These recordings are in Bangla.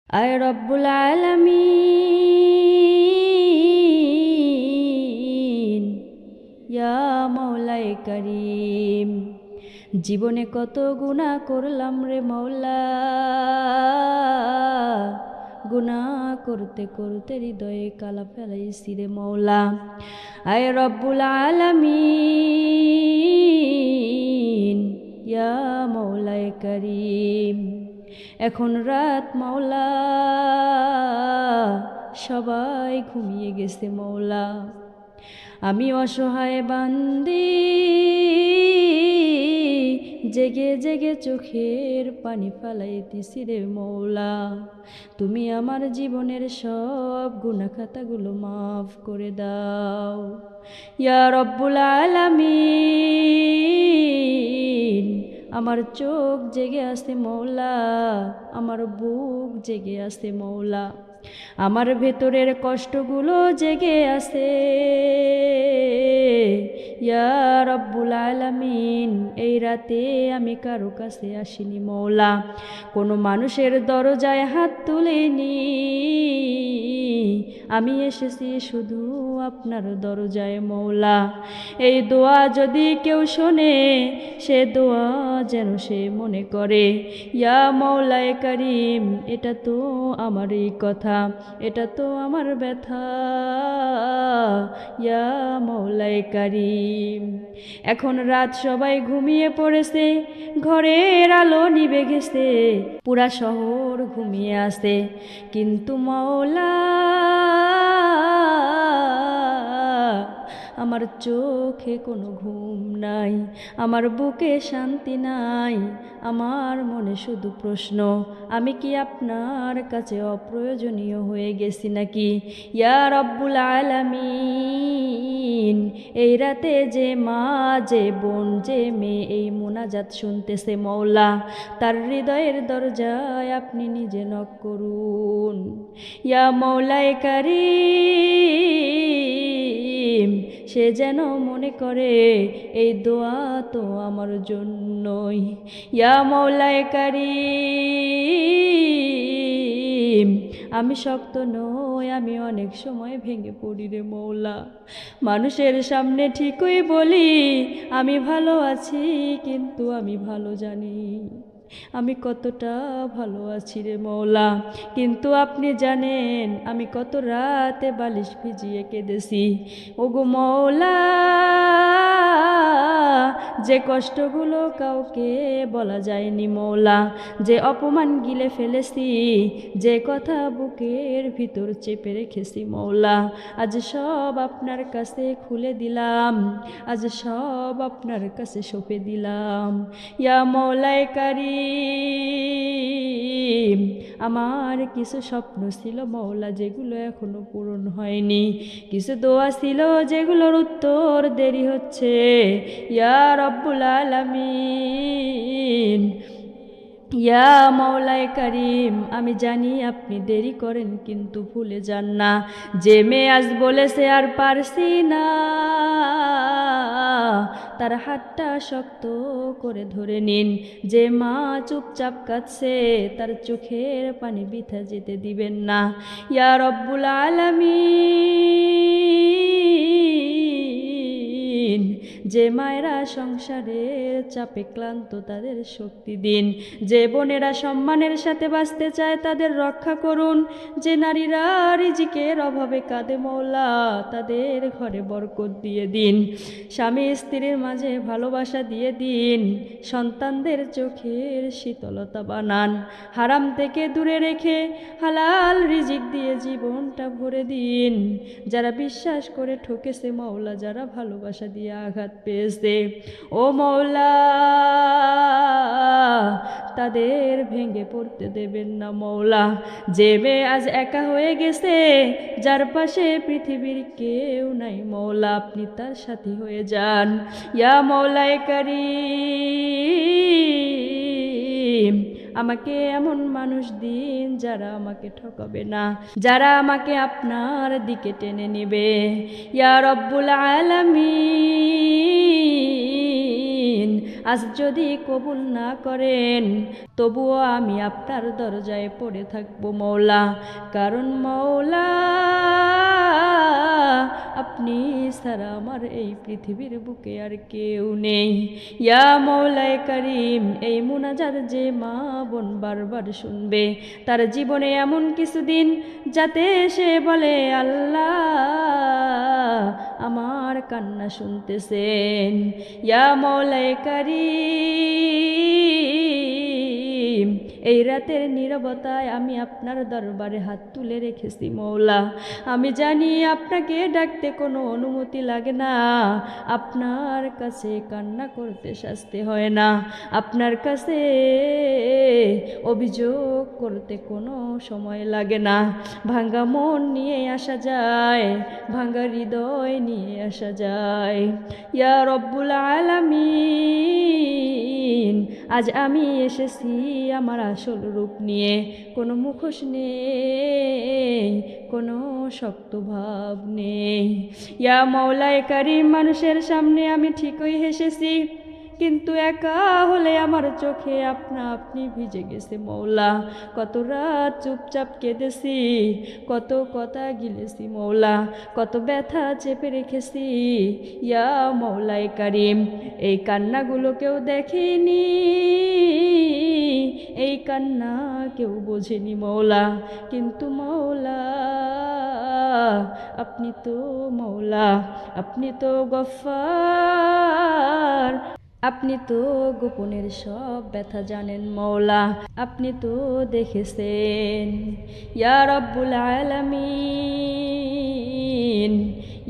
আয় রব্বুল আলামিন, ইয়া মাওলায়ে কারীম। জীবনে কত গুনাহ করলাম রে মাওলা, গুনাহ করতে করতে হৃদয়ে কালা ফেলাইছি রে মাওলা। আয় রব্বুল আলামিন, ইয়া মাওলায়ে কারীম। এখন রাত মাওলা, সবাই ঘুমিয়ে গেছে মাওলা। আমি অসহায় বান্দি জেগে জেগে চোখের পানি ফালাইতেছি রে মাওলা। তুমি আমার জীবনের সব গুনাহ খাতাগুলো মাফ করে দাও ইয়া রব্বুল আলামিন। আমার চোখ জেগে আছে মাওলা, আমার বুক জেগে আছে মাওলা, আমার ভেতরের কষ্টগুলো জেগে আছে ইয়া রব্বুল আলামিন। এই রাতে আমি কারো কাছে আসিনি মাওলা, কোনো মানুষের দরজায় হাত তুলিনি, আমি এসেছি শুধু আপনার দরজায় মাওলা। এই দোয়া যদি কেউ শোনে, সে দোয়া যেন সে মনে করে ইয়া মাওলায়ে কারীম, এটা তো আমারই কথা, এটা তো আমার ব্যথা ইয়া মাওলায়ে কারীম। এখন রাত, সবাই ঘুমিয়ে পড়েছে, ঘরের আলো নিভে গেছে, পুরা শহর ঘুমিয়ে আছে, কিন্তু মাওলা আমার চোখে কোনো ঘুম নাই, আমার বুকে শান্তি নাই, আমার মনে শুধু প্রশ্ন, আমি কি আপনার কাছে অপ্রয়োজনীয় হয়ে গেছি নাকি ইয়া রব্বুল আলামিন। এই রাতে যে মা, যে বোন, যে মেয়ে এই মোনাজাত শুনতেছে মাওলা, তার হৃদয়ের দরজায় আপনি নিজে নক করুন ইয়া মাওলায়ে কারীম। সে যেন মনে করে এই দোয়া তো আমার জন্যই ইয়া মাওলায়ে কারীম। আমি শক্ত নই, আমি অনেক সময় ভেঙে পড়ি রে মাওলা। মানুষের সামনে ঠিকই বলি আমি ভালো আছি, কিন্তু আমি ভালো জানি আমি কতটা ভালো আছি রে মাওলা। কিন্তু আপনি জানেন আমি কত রাতে বালিশ ভিজিয়ে কেঁদেছি ওগো মাওলা। যে কষ্টগুলো কাউকে বলা যায়নি মাওলা, যে অপমান গিলে ফেলেছি, যে কথা বুকের ভিতর চেপে রেখেছি মাওলা, আজ সব আপনার কাছে খুলে দিলাম, আজ সব আপনার কাছে সঁপে দিলাম ইয়া মাওলায়ে কারীম। আমার কিছু স্বপ্ন ছিল মাওলা, যেগুলো এখনো পূরণ হয়নি, কিছু দোয়া ছিল যেগুলোর উত্তর দেরি হচ্ছে ইয়া রব্বুল আলামিন। ইয়া মাওলায়ে কারীম, আমি জানি আপনি দেরি করেন কিন্তু ভুলে যান না, যে মেয়ে আজ বলেছে আর পারছি না, তার হাতটা শক্ত করে ধরে নিন। যে মা চুপচাপ কাঁদছে, তার চোখের পানি বৃথা যেতে দিবেন না ইয়া রব্বুল আলামিন। যে মায়েরা সংসারের চাপে ক্লান্ত, তাদের শক্তি দিন। যে বোনেরা সম্মানের সাথে বাঁচতে চায়, তাদের রক্ষা করুন। যে নারীরা রিজিকের অভাবে কাঁদে মাওলা, তাদের ঘরে বরকত দিয়ে দিন। স্বামী স্ত্রীর মাঝে ভালোবাসা দিয়ে দিন। সন্তানদের চোখের শীতলতা বানান। হারাম থেকে দূরে রেখে হালাল রিজিক দিয়ে জীবনটা ভরে দিন। যারা বিশ্বাস করে ঠকেছে মাওলা, যারা ভালোবাসা দিয়ে আঘাত পেয়েছে ও মাওলা, তাদের ভেঙে পড়তে দেবেন না মাওলা। যে মেয়ে আজ একা হয়ে গেছে, যার পাশে পৃথিবীর কেউ নাই মাওলা, আপনি তার সাথী হয়ে যান ইয়া মাওলায়ে কারীম। আমাকে এমন মানুষ দিন যারা আমাকে ঠকাবে না, যারা আমাকে আপনার দিকে টেনে নেবে ইয়া রব্বুল আলামিন। আজ যদি কবুল না করেন তবুও আমি আপনার দরজায় পড়ে থাকবো মওলা। কারণ মওলা আপনি ছাড়া আমার এই পৃথিবীর বুকে আর কেউ নেই। ইয়া মওলায়ে কারীম, এই মুনাজাত যে মা বোন বারবার শুনবে, তার জীবনে এমন কিছুদিন যাতে সে বলে আল্লাহ আমার কান্না শুনতেছেন। ইয়া মওলায়ে কারীম, এই রাতের নীরবতায় আমি আপনার দরবারে হাত তুলে রেখেছি মওলা। আমি জানি আপনাকে ডাকতে কোনো অনুমতি লাগে না, আপনার কাছে কান্না করতে শাস্তি হয় না, আপনার কাছে অভিযোগ করতে কোনো সময় লাগে না। ভাঙ্গা মন নিয়ে আসা যায়, ভাঙ্গা হৃদয় নিয়ে আসা যায়। ইয়া রব্বুল আলামিন, আজ আমি এসেছি আমার আসল রূপ নিয়ে, কোনো মুখোশ নেই, কোনো শক্ত ভাব নেই। ইয়া মওলায়ে কারীম, মানুষের সামনে আমি ঠিকই হেসেছি, কিন্তু একা হলে আমার চোখে আপনা আপনি ভিজে গেছে মওলা। কত রাত চুপচাপ কেঁদেছি, কত কথা গিলেছি মওলা, কত ব্যথা চেপে রেখেছি। ইয়া মওলায়ে কারীম, এই কান্নাগুলো কেউ দেখেনি, এই কান্না কেউ বোঝেনি মওলা, কিন্তু মওলা আপনি তো মওলা, আপনি তো গফফার, আপনি তো গোপনের সব ব্যথা জানেন মওলা, আপনি তো দেখেছেন। ইয়া রব্বুল আলামিন,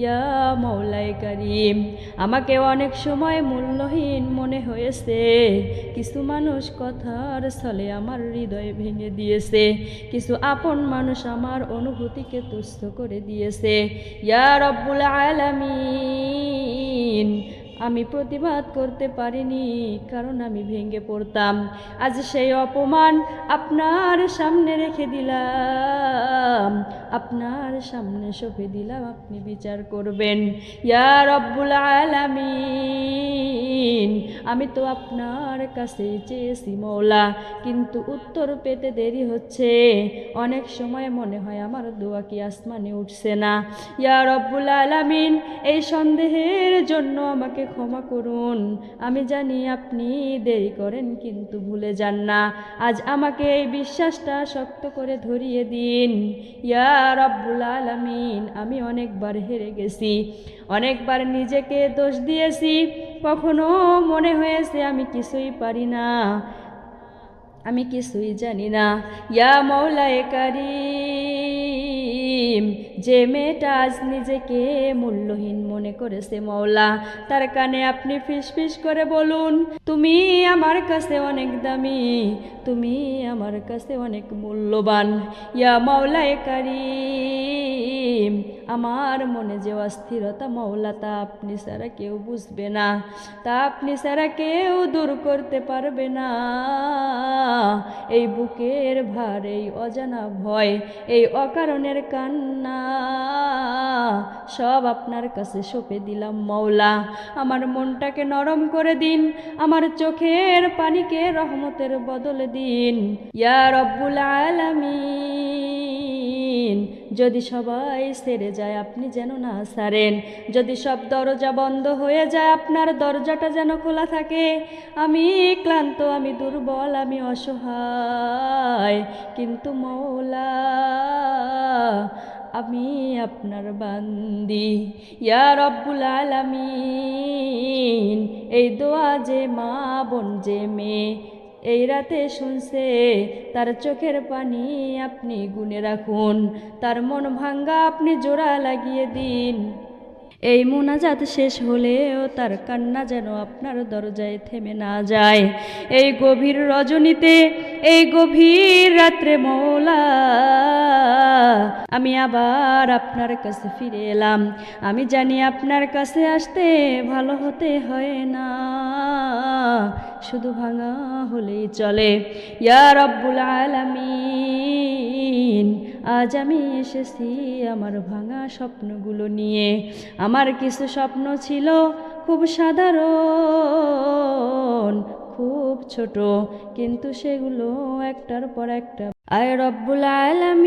ইয়া মওলায়ে কারীম, আমাকে অনেক সময় মূল্যহীন মনে হয়েছে। কিছু মানুষ কথার ছলে আমার হৃদয় ভেঙে দিয়েছে, কিছু আপন মানুষ আমার অনুভূতিকে তুচ্ছ করে দিয়েছে। ইয়া রব্বুল আলামিন, আমি প্রতিবাদ করতে পারিনি, কারণ আমি ভেঙে পড়তাম। আজ সেই অপমান আপনার সামনে রেখে দিলাম, আপনার সামনে সঁপে দিলাম, আপনি বিচার করবেন। ইয়া রব্বুল আলামিন, আমি তো আপনার কাছে চেয়েছি মওলা, কিন্তু উত্তর পেতে দেরি হচ্ছে। অনেক সময় মনে হয় আমার দোয়া কি আসমানে উঠছে না। ইয়া রব্বুল আলামিন, এই সন্দেহের জন্য আমাকে ক্ষমা করুন। আমি জানি আপনি দেরি করেন, কিন্তু ভুলে যান না। আজ আমাকে এই বিশ্বাসটা শক্ত করে ধরিয়ে দিন। ইয়া রব্বুল আলামিন, আমি অনেকবার হেরে গেছি, অনেকবার নিজেকে দোষ দিয়েছি, কখনো মনে হয়েছে আমি কিছুই পারি না, আমি কিছুই জানি না। ইয়া মওলায়ে কারীম, যে মেয়েটা আজ নিজেকে মূল্যহীন মনে করেছে মওলা, তার কানে আপনি ফিসফিস করে বলুন, তুমি আমার কাছে অনেক দামি, তুমি আমার কাছে অনেক মূল্যবান। ইয়া মওলায়ে কারীম, আমার মনে যে অস্থিরতা মওলা, তা আপনি ছাড়া কেউ বুঝবে না, তা আপনি ছাড়া কেউ দূর করতে পারবে না। এই বুকের ভার, এই অজানা ভয়, এই অকারণের কান্না সব আপনার কাছে সঁপে দিলাম মওলা। আমার মনটাকে নরম করে দিন, আমার চোখের পানিকে রহমতের বদলে দিন। ইয়া রব্বুল আলামিন, যদি সবাই ছেড়ে যায় আপনি যেন না ছাড়েন, যদি সব দরজা বন্ধ হয়ে যায় আপনার দরজাটা যেন খোলা থাকে। আমি ক্লান্ত, আমি দুর্বল, আমি অসহায়, কিন্তু মওলা আমি আপনার বান্দি। ইয়া রব্বুল আলামিন, এই দোয়া যে মা বোন, যে মেয়ে এই রাতে শুনছে, তার চোখের পানি আপনি গুনে রাখুন, তার মন ভাঙ্গা আপনি জোড়া লাগিয়ে দিন। এই মুনাজাত শেষ হলেও তার কান্না যেন আপনার দরজায় থেমে না যায়। এই গভীর রজনীতে, এই গভীর রাত্রে মওলা আমি আবার আপনার কাছে ফিরে এলাম। আমি জানি আপনার কাছে আসতে ভালো হতে হয় না, শুধু ভাঙা হলেই চলে। ইয়া রব্বুল আলামিন, আজ আমি এসেছি আমার ভাঙা স্বপ্নগুলো নিয়ে। আমার কিছু স্বপ্ন ছিল খুব সাধারণ, জীবন খুব ছোট, কিন্তু সেগুলো একটার পর একটা। আয় রব্বুল আলামিন।